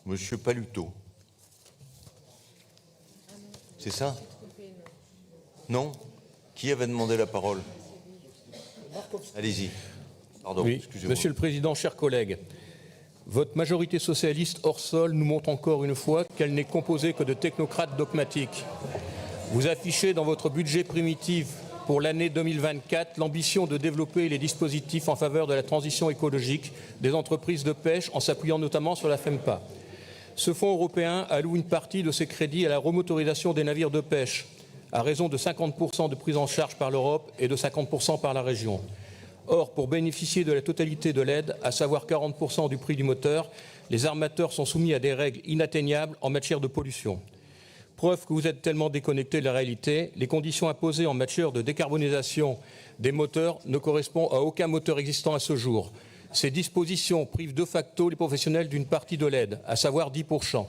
Monsieur Palutto. C'est ça? Non? Qui avait demandé la parole? Allez-y. Pardon, oui, excusez-moi. Monsieur le Président, chers collègues, votre majorité socialiste hors sol nous montre encore une fois qu'elle n'est composée que de technocrates dogmatiques. Vous affichez dans votre budget primitif pour l'année 2024 l'ambition de développer les dispositifs en faveur de la transition écologique des entreprises de pêche en s'appuyant notamment sur la FEMPA. Ce fonds européen alloue une partie de ses crédits à la remotorisation des navires de pêche, à raison de 50% de prise en charge par l'Europe et de 50% par la région. Or, pour bénéficier de la totalité de l'aide, à savoir 40% du prix du moteur, les armateurs sont soumis à des règles inatteignables en matière de pollution. Preuve que vous êtes tellement déconnectés de la réalité, les conditions imposées en matière de décarbonisation des moteurs ne correspondent à aucun moteur existant à ce jour. Ces dispositions privent de facto les professionnels d'une partie de l'aide, à savoir 10%.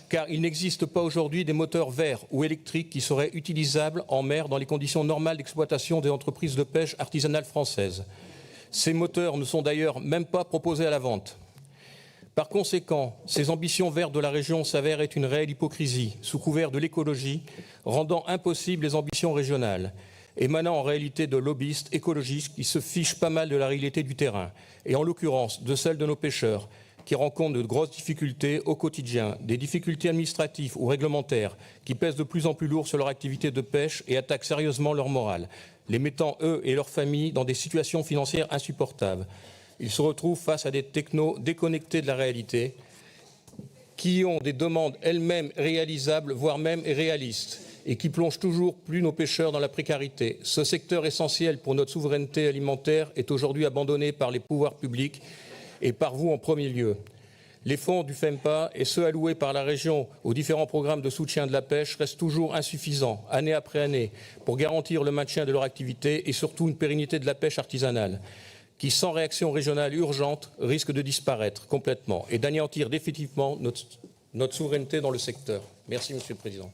Car il n'existe pas aujourd'hui des moteurs verts ou électriques qui seraient utilisables en mer dans les conditions normales d'exploitation des entreprises de pêche artisanales françaises. Ces moteurs ne sont d'ailleurs même pas proposés à la vente. Par conséquent, ces ambitions vertes de la région s'avèrent être une réelle hypocrisie, sous couvert de l'écologie, rendant impossibles les ambitions régionales, émanant en réalité de lobbyistes écologistes qui se fichent pas mal de la réalité du terrain, et en l'occurrence de celle de nos pêcheurs, qui rencontrent de grosses difficultés au quotidien, des difficultés administratives ou réglementaires qui pèsent de plus en plus lourd sur leur activité de pêche et attaquent sérieusement leur morale, les mettant, eux et leurs familles, dans des situations financières insupportables. Ils se retrouvent face à des technos déconnectés de la réalité, qui ont des demandes elles-mêmes réalisables, voire même réalistes, et qui plongent toujours plus nos pêcheurs dans la précarité. Ce secteur essentiel pour notre souveraineté alimentaire est aujourd'hui abandonné par les pouvoirs publics et par vous en premier lieu. Les fonds du FEMPA et ceux alloués par la région aux différents programmes de soutien de la pêche restent toujours insuffisants, année après année, pour garantir le maintien de leur activité et surtout une pérennité de la pêche artisanale, qui, sans réaction régionale urgente, risque de disparaître complètement et d'anéantir définitivement notre souveraineté dans le secteur. Merci, Monsieur le Président.